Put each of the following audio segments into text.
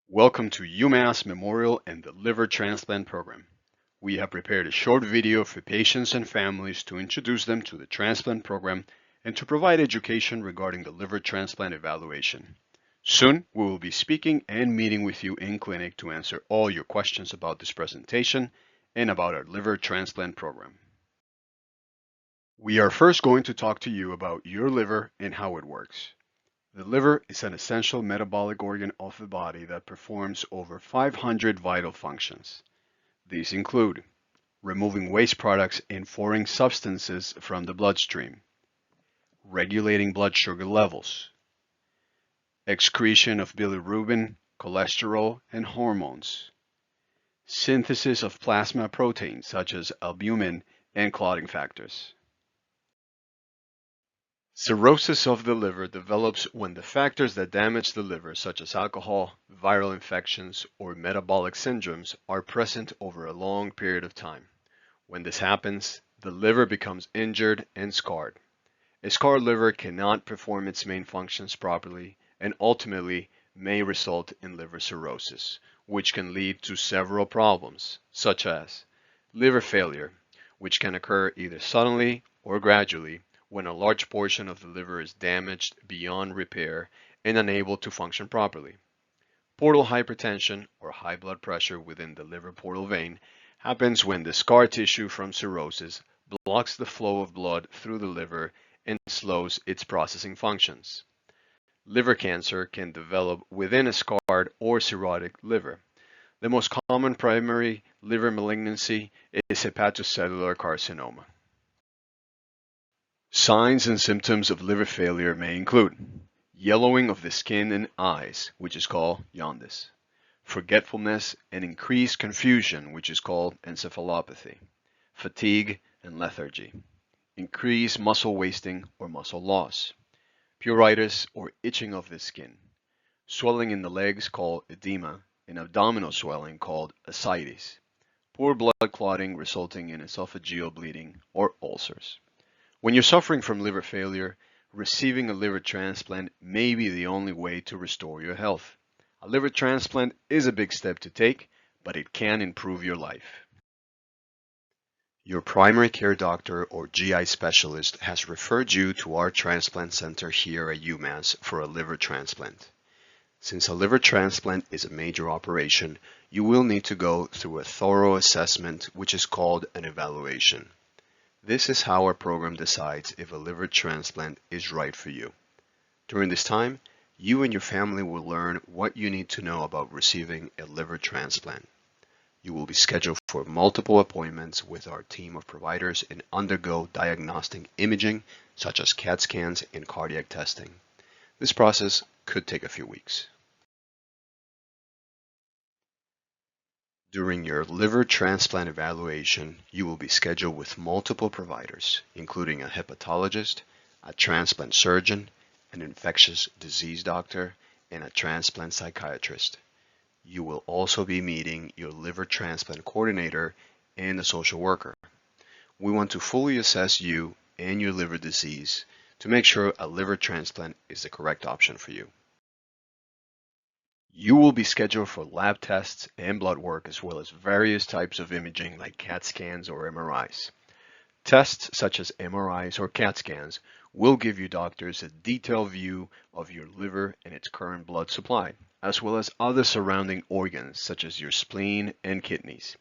Welcome to UMass Memorial and the Liver Transplant Program. We have prepared a short video for patients and families to introduce them to the transplant program and to provide education regarding the liver transplant evaluation. Soon, we will be speaking and meeting with you in clinic to answer all your questions about this presentation and about our liver transplant program. We are first going to talk to you about your liver and how it works. The liver is an essential metabolic organ of the body that performs over 500 vital functions. These include removing waste products and foreign substances from the bloodstream, regulating blood sugar levels, excretion of bilirubin, cholesterol, and hormones, synthesis of plasma proteins such as albumin and clotting factors. Cirrhosis of the liver develops when the factors that damage the liver, such as alcohol, viral infections, or metabolic syndromes, are present over a long period of time. When this happens, the liver becomes injured and scarred. A scarred liver cannot perform its main functions properly and ultimately may result in liver cirrhosis, which can lead to several problems, such as liver failure, which can occur either suddenly or gradually, when a large portion of the liver is damaged beyond repair and unable to function properly. Portal hypertension, or high blood pressure within the liver portal vein, happens when the scar tissue from cirrhosis blocks the flow of blood through the liver and slows its processing functions. Liver cancer can develop within a scarred or cirrhotic liver. The most common primary liver malignancy is hepatocellular carcinoma. Signs and symptoms of liver failure may include yellowing of the skin and eyes, which is called jaundice, forgetfulness and increased confusion, which is called encephalopathy, fatigue and lethargy, increased muscle wasting or muscle loss, pruritus or itching of the skin, swelling in the legs called edema, and abdominal swelling called ascites, poor blood clotting resulting in esophageal bleeding or ulcers. When you're suffering from liver failure, receiving a liver transplant may be the only way to restore your health. A liver transplant is a big step to take, but it can improve your life. Your primary care doctor or GI specialist has referred you to our transplant center here at UMass for a liver transplant. Since a liver transplant is a major operation, you will need to go through a thorough assessment, which is called an evaluation. This is how our program decides if a liver transplant is right for you. During this time, you and your family will learn what you need to know about receiving a liver transplant. You will be scheduled for multiple appointments with our team of providers and undergo diagnostic imaging such as CAT scans and cardiac testing. This process could take a few weeks. During your liver transplant evaluation, you will be scheduled with multiple providers, including a hepatologist, a transplant surgeon, an infectious disease doctor, and a transplant psychiatrist. You will also be meeting your liver transplant coordinator and a social worker. We want to fully assess you and your liver disease to make sure a liver transplant is the correct option for you. You will be scheduled for lab tests and blood work, as well as various types of imaging like CAT scans or MRIs. Tests such as MRIs or CAT scans will give you doctors a detailed view of your liver and its current blood supply, as well as other surrounding organs such as your spleen and kidneys.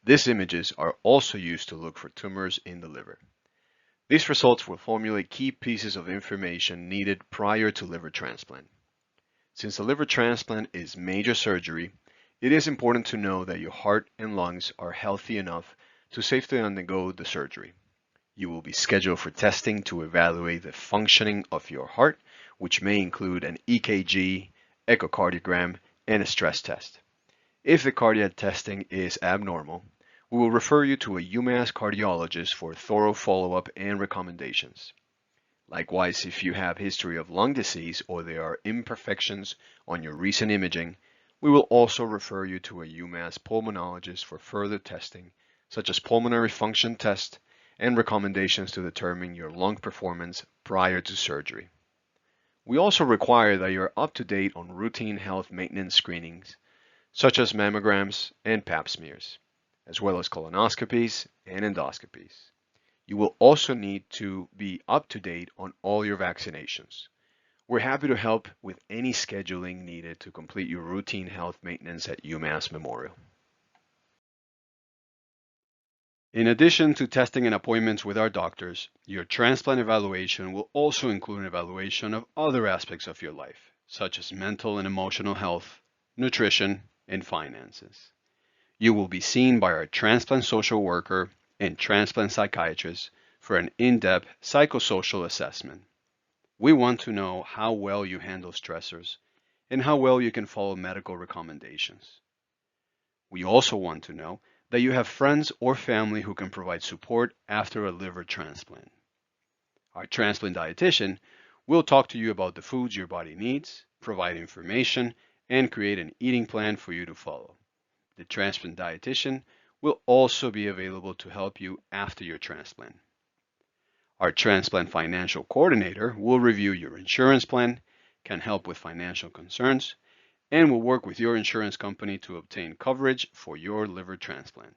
These images are also used to look for tumors in the liver. These results will formulate key pieces of information needed prior to liver transplant. Since a liver transplant is major surgery, it is important to know that your heart and lungs are healthy enough to safely undergo the surgery. You will be scheduled for testing to evaluate the functioning of your heart, which may include an EKG, echocardiogram, and a stress test. If the cardiac testing is abnormal, we will refer you to a UMass cardiologist for thorough follow-up and recommendations. Likewise, if you have history of lung disease or there are imperfections on your recent imaging, we will also refer you to a UMass pulmonologist for further testing, such as pulmonary function test and recommendations to determine your lung performance prior to surgery. We also require that you're up to date on routine health maintenance screenings, such as mammograms and pap smears, as well as colonoscopies and endoscopies. You will also need to be up to date on all your vaccinations. We're happy to help with any scheduling needed to complete your routine health maintenance at UMass Memorial. In addition to testing and appointments with our doctors, your transplant evaluation will also include an evaluation of other aspects of your life, such as mental and emotional health, nutrition, and finances. You will be seen by our transplant social worker and transplant psychiatrist for an in-depth psychosocial assessment. We want to know how well you handle stressors and how well you can follow medical recommendations. We also want to know that you have friends or family who can provide support after a liver transplant. Our transplant dietitian will talk to you about the foods your body needs, provide information, and create an eating plan for you to follow. The transplant dietitian will also be available to help you after your transplant. Our transplant financial coordinator will review your insurance plan, can help with financial concerns, and will work with your insurance company to obtain coverage for your liver transplant.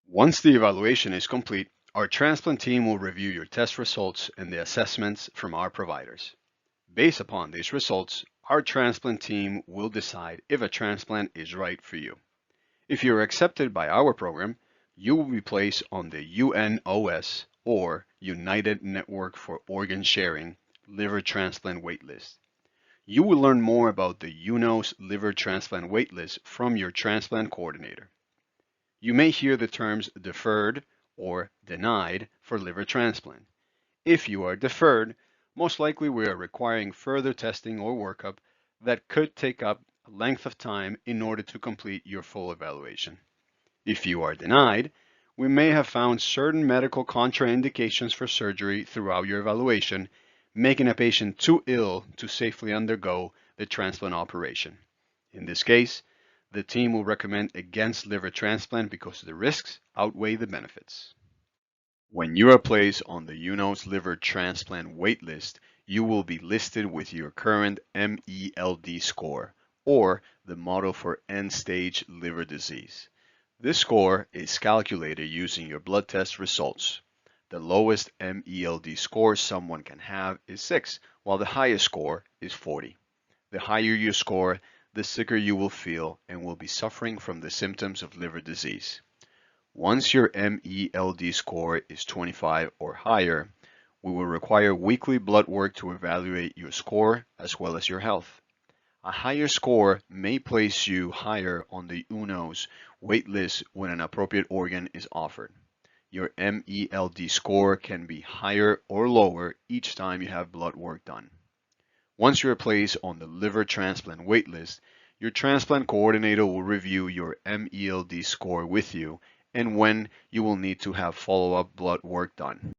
Once the evaluation is complete, our transplant team will review your test results and the assessments from our providers. Based upon these results, our transplant team will decide if a transplant is right for you. If you're accepted by our program, you will be placed on the UNOS or United Network for Organ Sharing liver transplant waitlist. You will learn more about the UNOS liver transplant waitlist from your transplant coordinator. You may hear the terms deferred or denied for liver transplant. If you are deferred, most likely we are requiring further testing or workup that could take up a length of time in order to complete your full evaluation. If you are denied, we may have found certain medical contraindications for surgery throughout your evaluation, making a patient too ill to safely undergo the transplant operation. In this case, the team will recommend against liver transplant because the risks outweigh the benefits. When you are placed on the UNOS liver transplant waitlist, you will be listed with your current MELD score, or the model for end-stage liver disease. This score is calculated using your blood test results. The lowest MELD score someone can have is 6, while the highest score is 40. The higher your score, the sicker you will feel and will be suffering from the symptoms of liver disease. Once your MELD score is 25 or higher, we will require weekly blood work to evaluate your score as well as your health. A higher score may place you higher on the UNOS waitlist when an appropriate organ is offered. Your MELD score can be higher or lower each time you have blood work done. Once you are placed on the liver transplant waitlist, your transplant coordinator will review your MELD score with you and when you will need to have follow-up blood work done.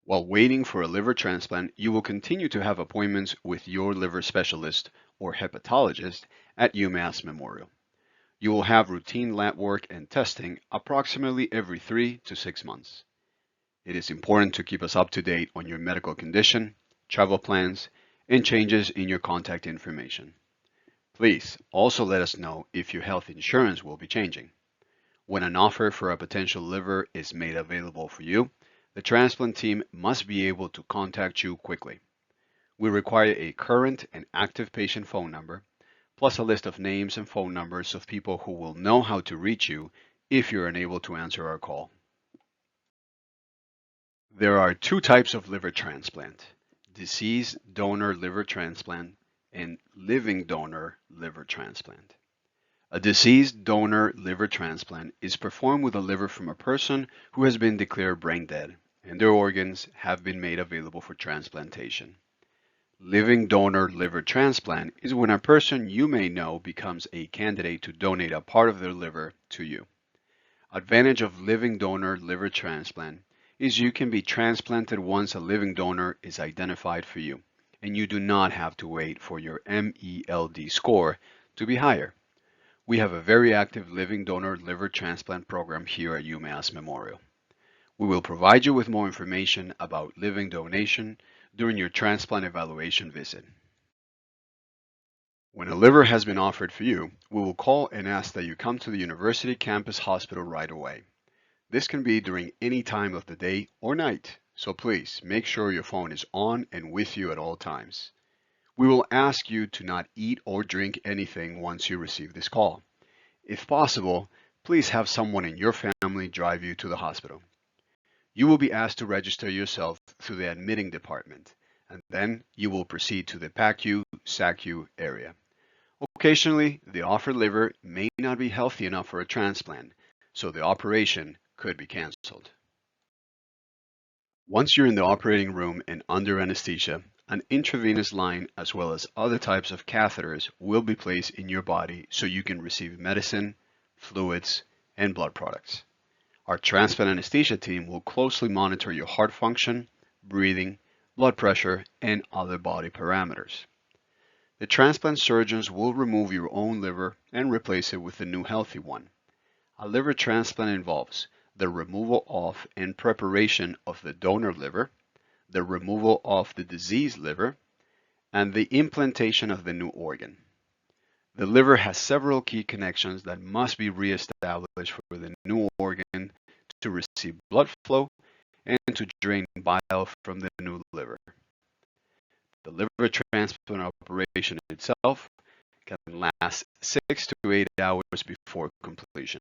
While waiting for a liver transplant, you will continue to have appointments with your liver specialist or hepatologist at UMass Memorial. You will have routine lab work and testing approximately every 3 to 6 months. It is important to keep us up to date on your medical condition, travel plans, and changes in your contact information. Please also let us know if your health insurance will be changing. When an offer for a potential liver is made available for you, the transplant team must be able to contact you quickly. We require a current and active patient phone number, plus a list of names and phone numbers of people who will know how to reach you if you're unable to answer our call. There are two types of liver transplant: deceased donor liver transplant and living donor liver transplant. A deceased donor liver transplant is performed with a liver from a person who has been declared brain dead and their organs have been made available for transplantation. Living donor liver transplant is when a person you may know becomes a candidate to donate a part of their liver to you. Advantage of living donor liver transplant is you can be transplanted once a living donor is identified for you, and you do not have to wait for your MELD score to be higher. We have a very active living donor liver transplant program here at UMass Memorial. We will provide you with more information about living donation during your transplant evaluation visit. When a liver has been offered for you, we will call and ask that you come to the university campus hospital right away. This can be during any time of the day or night, so please make sure your phone is on and with you at all times. We will ask you to not eat or drink anything once you receive this call. If possible, please have someone in your family drive you to the hospital. You will be asked to register yourself through the admitting department, and then you will proceed to the PACU/SACU area. Occasionally, the offered liver may not be healthy enough for a transplant, so the operation could be canceled. Once you're in the operating room and under anesthesia, an intravenous line as well as other types of catheters will be placed in your body so you can receive medicine, fluids, and blood products. Our transplant anesthesia team will closely monitor your heart function, breathing, blood pressure, and other body parameters. The transplant surgeons will remove your own liver and replace it with a new healthy one. A liver transplant involves the removal of and preparation of the donor liver, the removal of the diseased liver, and the implantation of the new organ. The liver has several key connections that must be reestablished for the new organ to receive blood flow and to drain bile from the new liver. The liver transplant operation itself can last 6 to 8 hours before completion.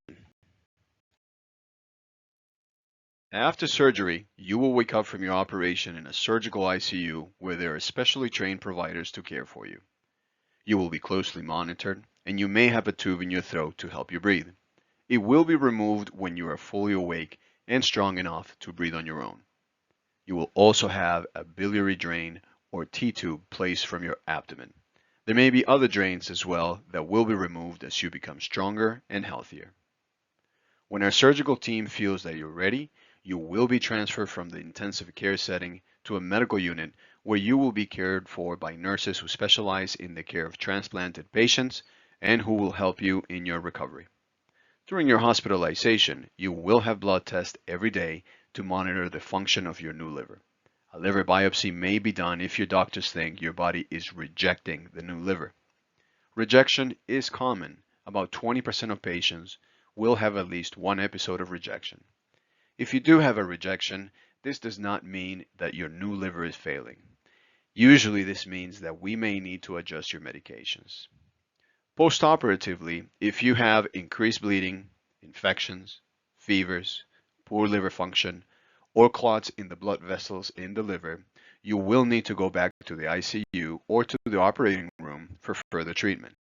After surgery, you will wake up from your operation in a surgical ICU where there are specially trained providers to care for you. You will be closely monitored, and you may have a tube in your throat to help you breathe. It will be removed when you are fully awake and strong enough to breathe on your own. You will also have a biliary drain or T-tube placed from your abdomen. There may be other drains as well that will be removed as you become stronger and healthier. When our surgical team feels that you're ready, you will be transferred from the intensive care setting to a medical unit where you will be cared for by nurses who specialize in the care of transplanted patients and who will help you in your recovery. During your hospitalization, you will have blood tests every day to monitor the function of your new liver. A liver biopsy may be done if your doctors think your body is rejecting the new liver. Rejection is common. About 20% of patients will have at least one episode of rejection. If you do have a rejection, this does not mean that your new liver is failing. Usually this means that we may need to adjust your medications. Postoperatively, if you have increased bleeding, infections, fevers, poor liver function, or clots in the blood vessels in the liver, you will need to go back to the ICU or to the operating room for further treatment.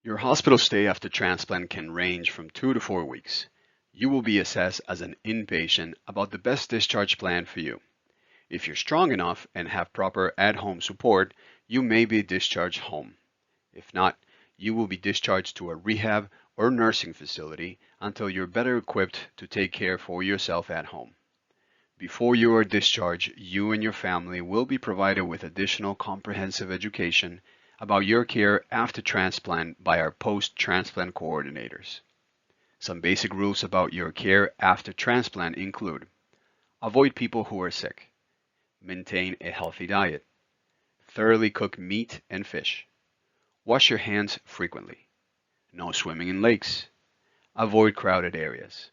Your hospital stay after transplant can range from 2 to 4 weeks. You will be assessed as an inpatient about the best discharge plan for you. If you're strong enough and have proper at-home support, you may be discharged home. If not, you will be discharged to a rehab or nursing facility until you're better equipped to take care for yourself at home. Before you are discharged, you and your family will be provided with additional comprehensive education about your care after transplant by our post-transplant coordinators. Some basic rules about your care after transplant include: avoid people who are sick, maintain a healthy diet, thoroughly cook meat and fish, wash your hands frequently, no swimming in lakes, avoid crowded areas,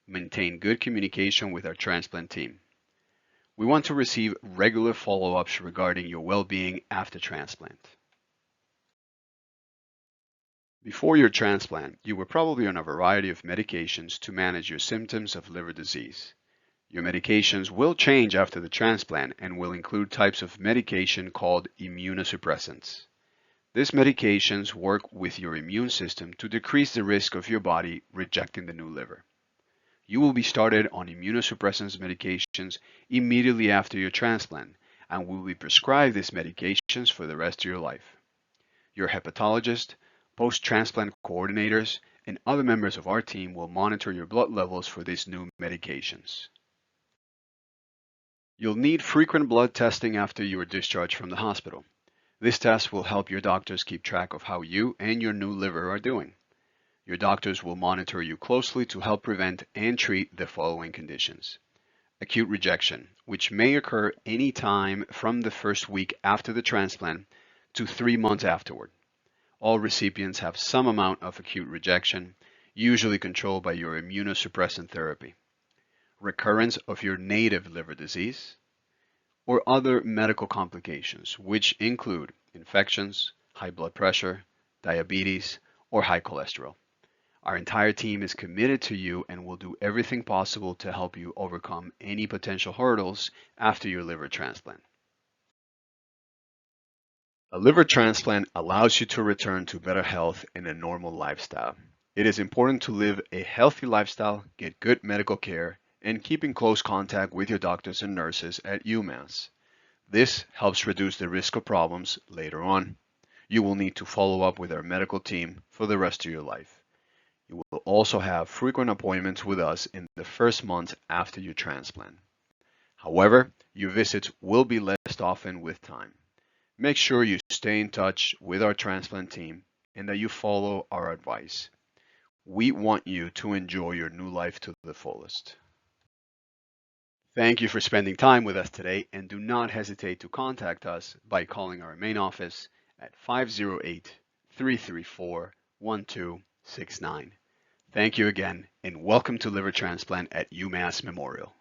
maintain good communication with our transplant team. We want to receive regular follow-ups regarding your well-being after transplant. Before your transplant, you were probably on a variety of medications to manage your symptoms of liver disease. Your medications will change after the transplant and will include types of medication called immunosuppressants. These medications work with your immune system to decrease the risk of your body rejecting the new liver. You will be started on immunosuppressants medications immediately after your transplant and will be prescribed these medications for the rest of your life. Your hepatologist, post-transplant coordinators, and other members of our team will monitor your blood levels for these new medications. You'll need frequent blood testing after you are discharged from the hospital. This test will help your doctors keep track of how you and your new liver are doing. Your doctors will monitor you closely to help prevent and treat the following conditions. Acute rejection, which may occur any time from the first week after the transplant to 3 months afterward. All recipients have some amount of acute rejection, usually controlled by your immunosuppressant therapy. Recurrence of your native liver disease, or other medical complications, which include infections, high blood pressure, diabetes, or high cholesterol. Our entire team is committed to you and will do everything possible to help you overcome any potential hurdles after your liver transplant. A liver transplant allows you to return to better health and a normal lifestyle. It is important to live a healthy lifestyle, get good medical care, and keep in close contact with your doctors and nurses at UMass. This helps reduce the risk of problems later on. You will need to follow up with our medical team for the rest of your life. You will also have frequent appointments with us in the first month after your transplant. However, your visits will be less often with time. Make sure you stay in touch with our transplant team and that you follow our advice. We want you to enjoy your new life to the fullest. Thank you for spending time with us today, and do not hesitate to contact us by calling our main office at 508-334-1269. Thank you again, and welcome to Liver Transplant at UMass Memorial.